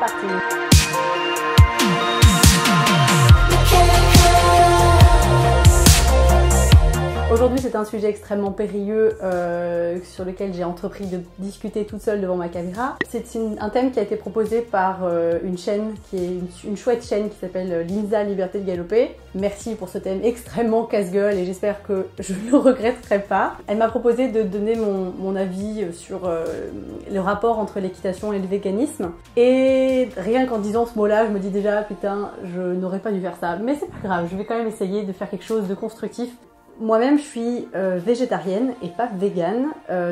parti. Aujourd'hui, c'est un sujet extrêmement périlleux sur lequel j'ai entrepris de discuter toute seule devant ma caméra. C'est un thème qui a été proposé par une chaîne qui est une chouette chaîne qui s'appelle Linza Liberté de Galoper. Merci pour ce thème extrêmement casse-gueule et j'espère que je ne le regretterai pas. Elle m'a proposé de donner mon avis sur le rapport entre l'équitation et le véganisme. Et rien qu'en disant ce mot-là, je me dis déjà putain, je n'aurais pas dû faire ça. Mais c'est pas grave, je vais quand même essayer de faire quelque chose de constructif. Moi-même, je suis végétarienne et pas végane,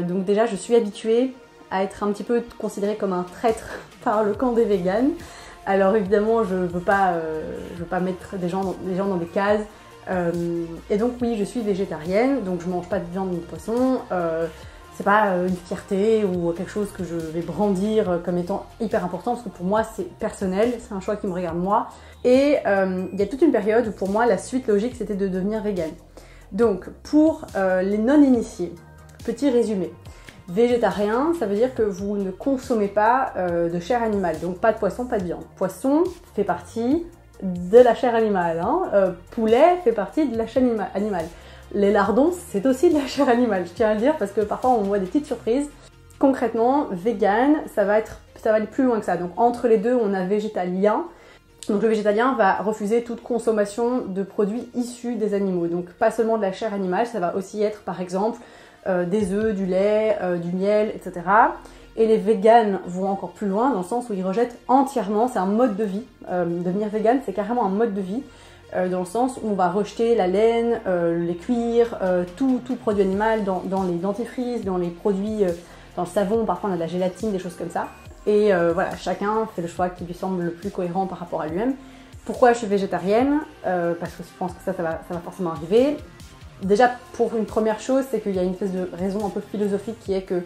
donc déjà je suis habituée à être un petit peu considérée comme un traître par le camp des véganes. Alors évidemment, je veux pas mettre des gens dans des cases, et donc oui, je suis végétarienne, donc je mange pas de viande ni de poisson. C'est pas une fierté ou quelque chose que je vais brandir comme étant hyper important, parce que pour moi c'est personnel, c'est un choix qui me regarde moi. Et il y a toute une période où pour moi la suite logique c'était de devenir végane. Donc, pour les non-initiés, petit résumé. Végétarien, ça veut dire que vous ne consommez pas de chair animale, donc pas de poisson, pas de viande. Poisson fait partie de la chair animale, hein. Poulet fait partie de la chair animale. Les lardons, c'est aussi de la chair animale, je tiens à le dire, parce que parfois on voit des petites surprises. Concrètement, vegan, ça va aller plus loin que ça. Donc entre les deux, on a végétalien. Donc le végétalien va refuser toute consommation de produits issus des animaux. Donc pas seulement de la chair animale, ça va aussi être par exemple des œufs, du lait, du miel, etc. Et les véganes vont encore plus loin dans le sens où ils rejettent entièrement, c'est un mode de vie. Devenir végane, c'est carrément un mode de vie, dans le sens où on va rejeter la laine, les cuirs, tout produit animal dans les dentifrices, dans les produits, dans le savon, parfois on a de la gélatine, des choses comme ça. Et voilà, chacun fait le choix qui lui semble le plus cohérent par rapport à lui-même. Pourquoi je suis végétarienne? Parce que je pense que ça va forcément arriver. Déjà, pour une première chose, c'est qu'il y a une espèce de raison un peu philosophique qui est que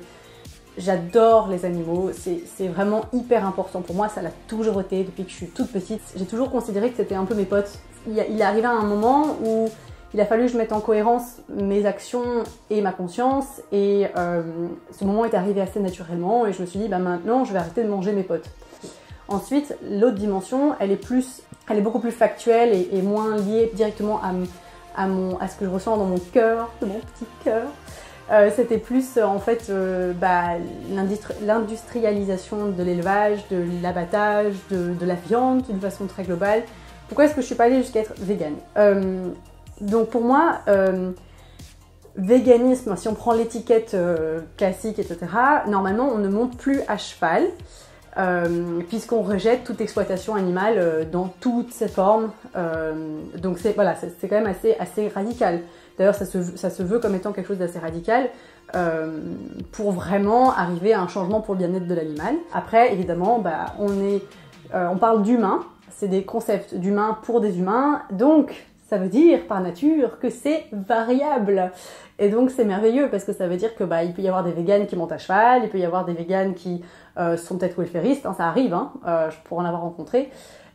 j'adore les animaux. C'est vraiment hyper important pour moi, ça l'a toujours été depuis que je suis toute petite. J'ai toujours considéré que c'était un peu mes potes. Il est arrivé un moment où il a fallu que je mette en cohérence mes actions et ma conscience, et ce moment est arrivé assez naturellement et je me suis dit bah maintenant je vais arrêter de manger mes potes. Ensuite, l'autre dimension, elle est beaucoup plus factuelle et moins liée directement à ce que je ressens dans mon cœur, de mon petit cœur. C'était plus en fait l'industrialisation de l'élevage, de l'abattage, de la viande d'une façon très globale. Pourquoi est-ce que je suis pas allée jusqu'à être végane? Donc pour moi, véganisme, si on prend l'étiquette classique, etc., normalement on ne monte plus à cheval, puisqu'on rejette toute exploitation animale dans toutes ses formes. Donc c'est quand même assez radical. D'ailleurs ça se veut comme étant quelque chose d'assez radical pour vraiment arriver à un changement pour le bien-être de l'animal. Après évidemment, on parle d'humain, c'est des concepts d'humain pour des humains, donc ça veut dire par nature que c'est variable. Et donc c'est merveilleux parce que ça veut dire que il peut y avoir des véganes qui montent à cheval, il peut y avoir des véganes qui sont peut-être welfaristes, hein, ça arrive, hein, je pourrais en avoir rencontré.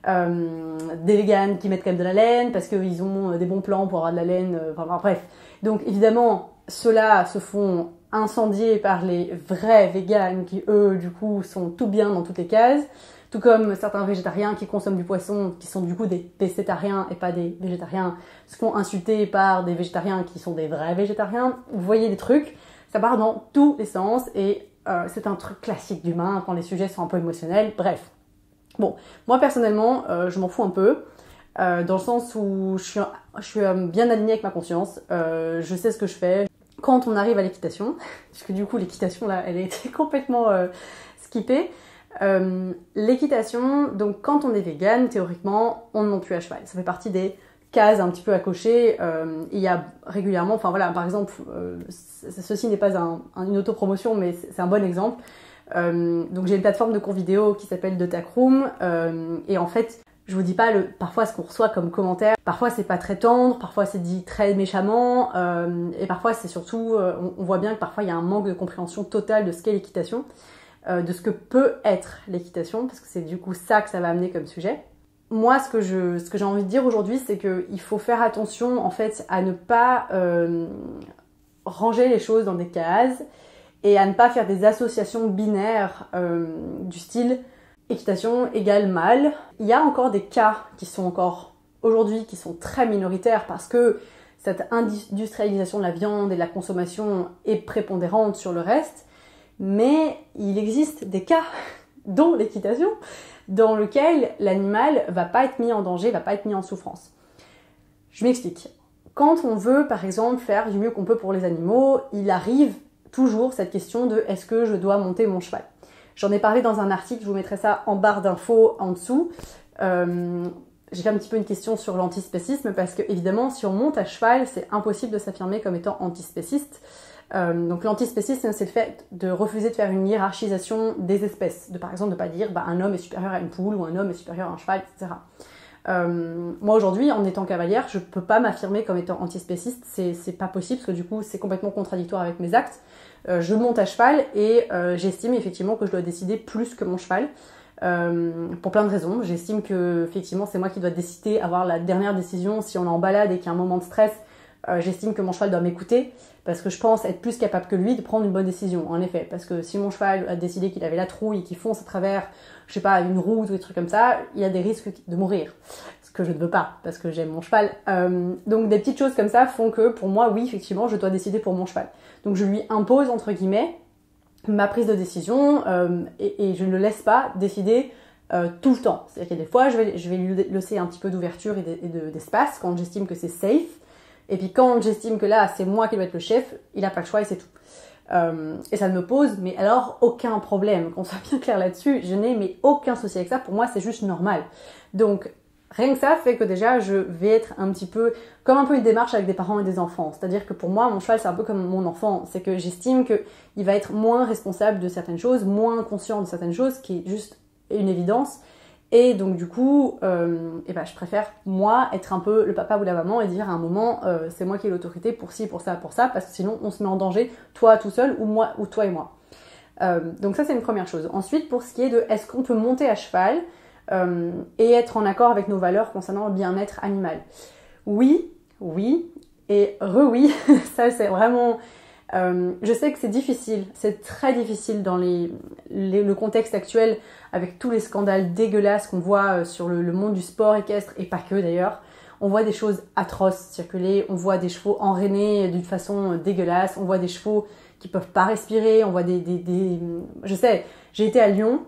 Des véganes qui mettent quand même de la laine parce qu'ils ont des bons plans pour avoir de la laine, bref. Donc évidemment, ceux-là se font incendier par les vrais véganes qui eux du coup sont tout bien dans toutes les cases. Tout comme certains végétariens qui consomment du poisson, qui sont du coup des pescétariens et pas des végétariens, se font insulter par des végétariens qui sont des vrais végétariens. Vous voyez les trucs, ça part dans tous les sens et c'est un truc classique d'humain quand les sujets sont un peu émotionnels, bref. Bon, moi personnellement, je m'en fous un peu, dans le sens où je suis bien alignée avec ma conscience, je sais ce que je fais. Quand on arrive à l'équitation, parce que du coup l'équitation là, elle a été complètement skippée, l'équitation, donc quand on est vegan, théoriquement, on ne monte plus à cheval. Ça fait partie des cases un petit peu à cocher. Il y a régulièrement, enfin voilà, par exemple, ceci n'est pas une autopromotion, mais c'est un bon exemple. Donc j'ai une plateforme de cours vidéo qui s'appelle The Tech Room, et en fait, je vous dis pas parfois ce qu'on reçoit comme commentaire. Parfois c'est pas très tendre, parfois c'est dit très méchamment, et parfois c'est surtout, on voit bien que parfois il y a un manque de compréhension totale de ce qu'est l'équitation. De ce que peut être l'équitation, parce que c'est du coup ça que ça va amener comme sujet. Moi, ce que j'ai envie de dire aujourd'hui, c'est qu'il faut faire attention en fait à ne pas ranger les choses dans des cases et à ne pas faire des associations binaires du style équitation égale mal. Il y a encore des cas qui sont encore aujourd'hui qui sont très minoritaires parce que cette industrialisation de la viande et de la consommation est prépondérante sur le reste, mais il existe des cas, dont l'équitation, dans lequel l'animal va pas être mis en danger, va pas être mis en souffrance. Je m'explique. Quand on veut, par exemple, faire du mieux qu'on peut pour les animaux, il arrive toujours cette question de est-ce que je dois monter mon cheval? J'en ai parlé dans un article, je vous mettrai ça en barre d'infos en dessous. J'ai fait un petit peu une question sur l'antispécisme parce que, évidemment, si on monte à cheval, c'est impossible de s'affirmer comme étant antispéciste. Donc l'antispécisme, c'est le fait de refuser de faire une hiérarchisation des espèces. Par exemple, de pas dire un homme est supérieur à une poule ou un homme est supérieur à un cheval, etc. Moi aujourd'hui, en étant cavalière, je peux pas m'affirmer comme étant antispéciste, c'est pas possible parce que du coup c'est complètement contradictoire avec mes actes. Je monte à cheval et j'estime effectivement que je dois décider plus que mon cheval. Pour plein de raisons. J'estime que effectivement c'est moi qui dois décider, avoir la dernière décision si on est en balade et qu'il y a un moment de stress. J'estime que mon cheval doit m'écouter parce que je pense être plus capable que lui de prendre une bonne décision, en effet. Parce que si mon cheval a décidé qu'il avait la trouille et qu'il fonce à travers, je sais pas, une route ou des trucs comme ça, il y a des risques de mourir. Ce que je ne veux pas, parce que j'aime mon cheval. Donc des petites choses comme ça font que pour moi, oui, effectivement, je dois décider pour mon cheval. Donc je lui impose, entre guillemets, ma prise de décision et je ne le laisse pas décider tout le temps. C'est-à-dire qu'il y a des fois, je vais lui laisser un petit peu d'ouverture et d'espace quand j'estime que c'est safe. Et puis quand j'estime que là, c'est moi qui dois être le chef, il n'a pas le choix et c'est tout. Et ça ne me pose, mais alors, aucun problème. Qu'on soit bien clair là-dessus, je n'ai aucun souci avec ça. Pour moi, c'est juste normal. Donc, rien que ça fait que déjà, je vais être un petit peu, comme un peu une démarche avec des parents et des enfants. C'est-à-dire que pour moi, mon cheval, c'est un peu comme mon enfant. C'est que j'estime qu'il va être moins responsable de certaines choses, moins conscient de certaines choses, qui est juste une évidence. Et donc du coup, je préfère moi être un peu le papa ou la maman et dire à un moment c'est moi qui ai l'autorité pour ci, pour ça, parce que sinon on se met en danger, toi tout seul ou moi ou toi et moi. Donc ça c'est une première chose. Ensuite pour ce qui est de est-ce qu'on peut monter à cheval et être en accord avec nos valeurs concernant le bien-être animal. Oui et oui, ça c'est vraiment... je sais que c'est difficile, c'est très difficile dans le contexte actuel avec tous les scandales dégueulasses qu'on voit sur le monde du sport équestre et pas que d'ailleurs. On voit des choses atroces circuler, on voit des chevaux enraînés d'une façon dégueulasse, on voit des chevaux qui peuvent pas respirer, on voit Je sais, j'ai été à Lyon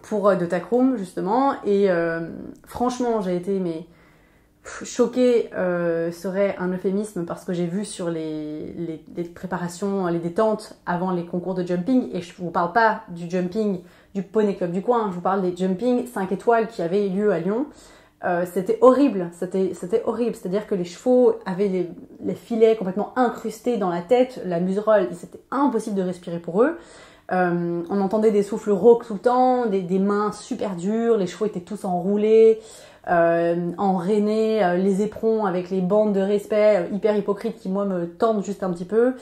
pour de Takroom justement et franchement j'ai été choquée serait un euphémisme parce que j'ai vu sur les préparations, les détentes avant les concours de jumping, et je vous parle pas du jumping du Poney Club du coin, je vous parle des jumping 5 étoiles qui avaient lieu à Lyon. C'était horrible, c'était horrible, c'est-à-dire que les chevaux avaient les filets complètement incrustés dans la tête, la muserolle, c'était impossible de respirer pour eux. On entendait des souffles rauques tout le temps, des mains super dures, les chevaux étaient tous enroulés, enraînés, les éperons avec les bandes de respect hyper hypocrites qui moi me tendent juste un petit peu.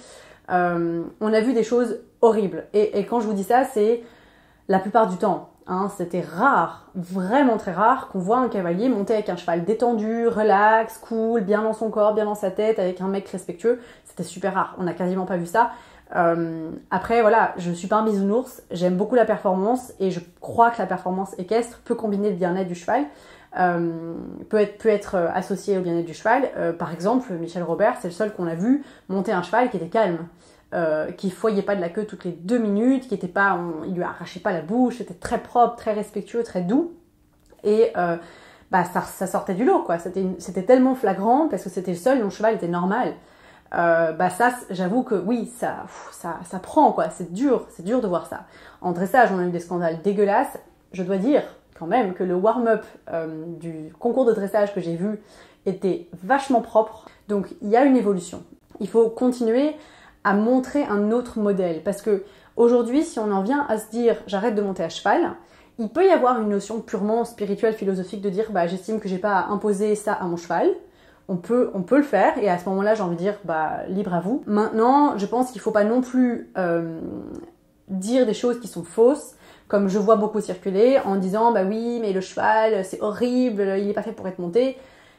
On a vu des choses horribles et quand je vous dis ça, c'est la plupart du temps. C'était rare, vraiment très rare qu'on voit un cavalier monter avec un cheval détendu, relax, cool, bien dans son corps, bien dans sa tête, avec un mec respectueux. C'était super rare, on n'a quasiment pas vu ça. Après voilà, je suis pas un bisounours, j'aime beaucoup la performance et je crois que la performance équestre peut combiner le bien-être du cheval, peut être associé au bien-être du cheval. Par exemple, Michel Robert, c'est le seul qu'on a vu monter un cheval qui était calme. Qui foyait pas de la queue toutes les 2 minutes, il lui arrachait pas la bouche, c'était très propre, très respectueux, très doux. Et ça sortait du lot, quoi. C'était tellement flagrant parce que c'était le seul dont le cheval était normal. Ça, j'avoue que oui, ça prend, quoi. C'est dur de voir ça. En dressage, on a eu des scandales dégueulasses. Je dois dire quand même que le warm-up du concours de dressage que j'ai vu était vachement propre. Donc il y a une évolution. Il faut continuer à montrer un autre modèle. Parce que aujourd'hui, si on en vient à se dire j'arrête de monter à cheval, il peut y avoir une notion purement spirituelle, philosophique de dire j'estime que j'ai pas à imposer ça à mon cheval. On peut le faire et à ce moment-là, j'ai envie de dire libre à vous. Maintenant, je pense qu'il faut pas non plus dire des choses qui sont fausses, comme je vois beaucoup circuler en disant oui, mais le cheval, c'est horrible, il est pas fait pour être monté.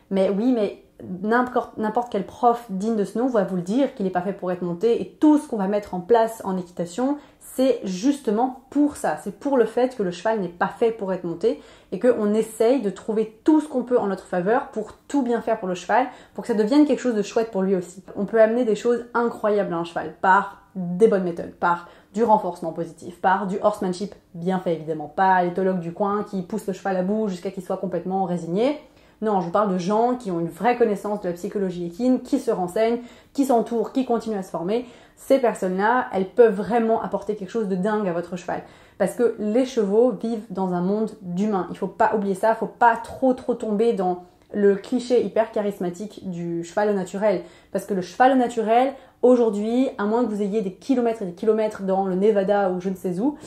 Mais oui, mais n'importe quel prof digne de ce nom va vous le dire qu'il n'est pas fait pour être monté et tout ce qu'on va mettre en place en équitation, c'est justement pour ça. C'est pour le fait que le cheval n'est pas fait pour être monté et qu'on essaye de trouver tout ce qu'on peut en notre faveur pour tout bien faire pour le cheval, pour que ça devienne quelque chose de chouette pour lui aussi. On peut amener des choses incroyables à un cheval par des bonnes méthodes, par du renforcement positif, par du horsemanship bien fait évidemment, pas l'éthologue du coin qui pousse le cheval à bout jusqu'à qu'il soit complètement résigné. Non, je vous parle de gens qui ont une vraie connaissance de la psychologie équine, qui se renseignent, qui s'entourent, qui continuent à se former. Ces personnes-là, elles peuvent vraiment apporter quelque chose de dingue à votre cheval. Parce que les chevaux vivent dans un monde d'humains. Il ne faut pas oublier ça, il ne faut pas trop tomber dans le cliché hyper charismatique du cheval au naturel. Parce que le cheval au naturel, aujourd'hui, à moins que vous ayez des kilomètres et des kilomètres dans le Nevada ou je ne sais où,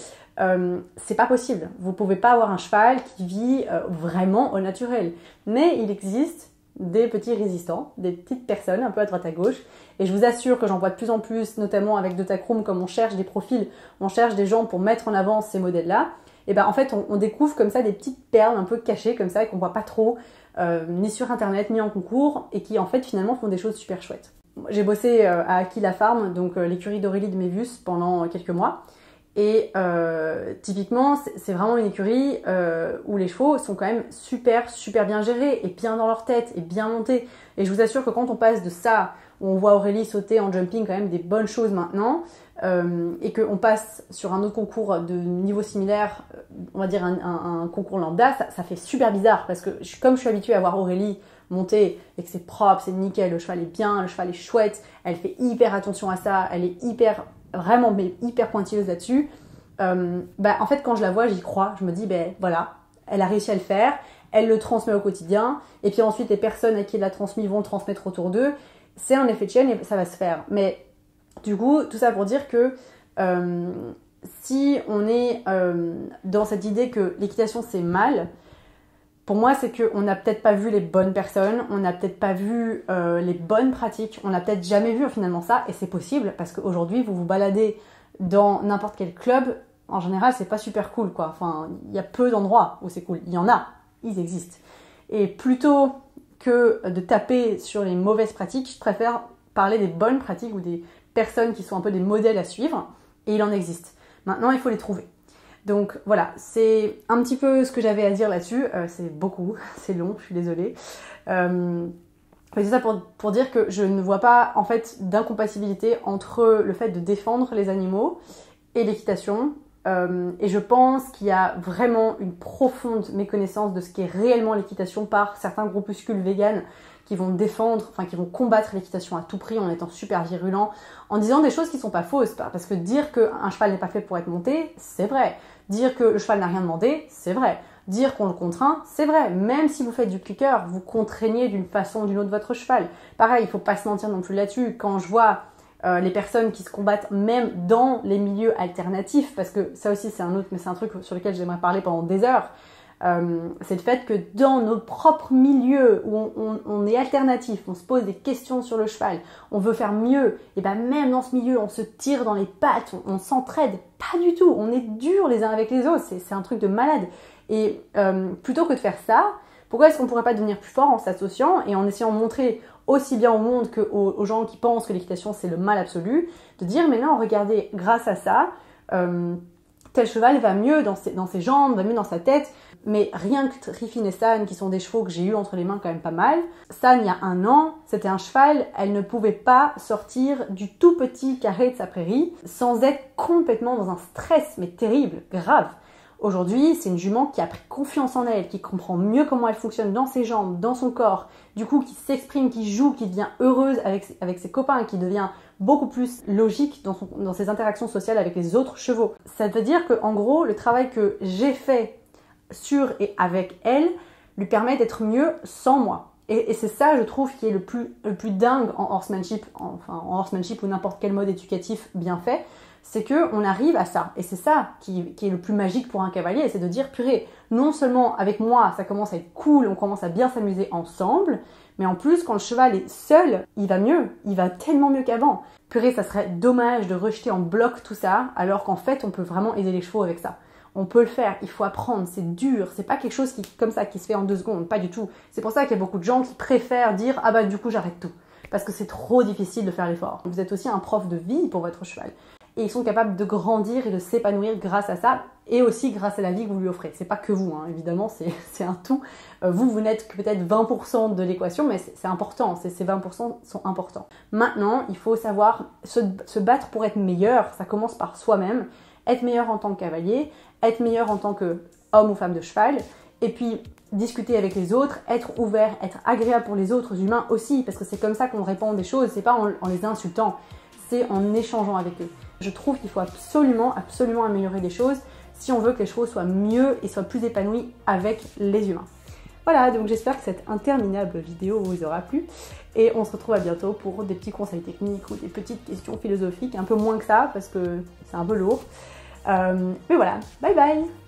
c'est pas possible. Vous pouvez pas avoir un cheval qui vit vraiment au naturel. Mais il existe des petits résistants, des petites personnes un peu à droite à gauche. Et je vous assure que j'en vois de plus en plus, notamment avec Dotachrome, comme on cherche des profils, on cherche des gens pour mettre en avant ces modèles-là. Et ben en fait, on découvre comme ça des petites perles un peu cachées comme ça et qu'on voit pas trop, ni sur internet, ni en concours, et qui en fait finalement font des choses super chouettes. J'ai bossé à Aquila Farm, donc l'écurie d'Aurélie de Mévius, pendant quelques mois. Et typiquement, c'est vraiment une écurie où les chevaux sont quand même super bien gérés et bien dans leur tête et bien montés. Et je vous assure que quand on passe de ça, où on voit Aurélie sauter en jumping quand même des bonnes choses maintenant, et qu'on passe sur un autre concours de niveau similaire, on va dire un concours lambda, ça fait super bizarre parce que comme je suis habituée à voir Aurélie monter et que c'est propre, c'est nickel, le cheval est bien, le cheval est chouette, elle fait hyper attention à ça, elle est vraiment hyper pointilleuse là-dessus. En fait, quand je la vois, j'y crois. Je me dis, voilà, elle a réussi à le faire, elle le transmet au quotidien, et puis ensuite, les personnes à qui elle l'a transmis vont le transmettre autour d'eux. C'est un effet de chaîne et ça va se faire. Mais du coup, tout ça pour dire que si on est dans cette idée que l'équitation c'est mal, pour moi, c'est qu'on n'a peut-être pas vu les bonnes personnes, on n'a peut-être pas vu les bonnes pratiques, on n'a peut-être jamais vu finalement ça, et c'est possible, parce qu'aujourd'hui, vous vous baladez dans n'importe quel club, en général, c'est pas super cool, quoi. Enfin, il y a peu d'endroits où c'est cool. Il y en a, ils existent. Et plutôt que de taper sur les mauvaises pratiques, je préfère parler des bonnes pratiques ou des personnes qui sont un peu des modèles à suivre, et il en existe. Maintenant, il faut les trouver. Donc voilà, c'est un petit peu ce que j'avais à dire là-dessus. C'est beaucoup, c'est long, je suis désolée. Mais c'est ça pour dire que je ne vois pas en fait d'incompatibilité entre le fait de défendre les animaux et l'équitation. Et je pense qu'il y a vraiment une profonde méconnaissance de ce qu'est réellement l'équitation par certains groupuscules véganes qui vont qui vont combattre l'équitation à tout prix en étant super virulents, en disant des choses qui sont pas fausses. Parce que dire qu'un cheval n'est pas fait pour être monté, c'est vrai. Dire que le cheval n'a rien demandé, c'est vrai. Dire qu'on le contraint, c'est vrai. Même si vous faites du clicker, vous contraignez d'une façon ou d'une autre votre cheval. Pareil, il faut pas se mentir non plus là-dessus. Quand je vois les personnes qui se combattent même dans les milieux alternatifs, parce que ça aussi c'est un truc sur lequel j'aimerais parler pendant des heures, c'est le fait que dans nos propres milieux où on est alternatif, on se pose des questions sur le cheval, on veut faire mieux, et même dans ce milieu on se tire dans les pattes, on s'entraide, pas du tout, on est durs les uns avec les autres, c'est un truc de malade. Et plutôt que de faire ça, pourquoi est-ce qu'on pourrait pas devenir plus fort en s'associant et en essayant de montrer aussi bien au monde qu'aux gens qui pensent que l'équitation c'est le mal absolu, de dire mais non, regardez, grâce à ça, tel cheval va mieux dans ses jambes, va mieux dans sa tête. Mais rien que Riffin et San, qui sont des chevaux que j'ai eu entre les mains quand même pas mal, San, il y a 1 an, c'était un cheval, elle ne pouvait pas sortir du tout petit carré de sa prairie sans être complètement dans un stress, mais terrible, grave. Aujourd'hui, c'est une jument qui a pris confiance en elle, qui comprend mieux comment elle fonctionne dans ses jambes, dans son corps, du coup qui s'exprime, qui joue, qui devient heureuse avec ses copains, qui devient beaucoup plus logique dans ses interactions sociales avec les autres chevaux. Ça veut dire que en gros, le travail que j'ai fait sur et avec elle lui permet d'être mieux sans moi. Et c'est ça, je trouve, qui est le plus dingue en horsemanship, en horsemanship ou n'importe quel mode éducatif bien fait, c'est qu'on arrive à ça. Et c'est ça qui est le plus magique pour un cavalier, c'est de dire, purée, non seulement avec moi, ça commence à être cool, on commence à bien s'amuser ensemble, mais en plus, quand le cheval est seul, il va mieux, il va tellement mieux qu'avant. Purée, ça serait dommage de rejeter en bloc tout ça, alors qu'en fait, on peut vraiment aider les chevaux avec ça. On peut le faire, il faut apprendre, c'est dur, c'est pas quelque chose comme ça qui se fait en 2 secondes, pas du tout. C'est pour ça qu'il y a beaucoup de gens qui préfèrent dire « Ah du coup j'arrête tout », parce que c'est trop difficile de faire l'effort. Vous êtes aussi un prof de vie pour votre cheval. et ils sont capables de grandir et de s'épanouir grâce à ça, et aussi grâce à la vie que vous lui offrez. C'est pas que vous, hein, évidemment, c'est un tout. Vous n'êtes que peut-être 20% de l'équation, mais c'est important, ces 20% sont importants. Maintenant, il faut savoir se battre pour être meilleur, ça commence par soi-même, être meilleur en tant que cavalier, être meilleur en tant que homme ou femme de cheval, et puis discuter avec les autres, être ouvert, être agréable pour les autres humains aussi, parce que c'est comme ça qu'on répond des choses, c'est pas en les insultant, c'est en échangeant avec eux. Je trouve qu'il faut absolument améliorer les choses si on veut que les choses soient mieux et soient plus épanouies avec les humains. Voilà, donc j'espère que cette interminable vidéo vous aura plu et on se retrouve à bientôt pour des petits conseils techniques ou des petites questions philosophiques, un peu moins que ça parce que c'est un peu lourd. Mais voilà, bye bye!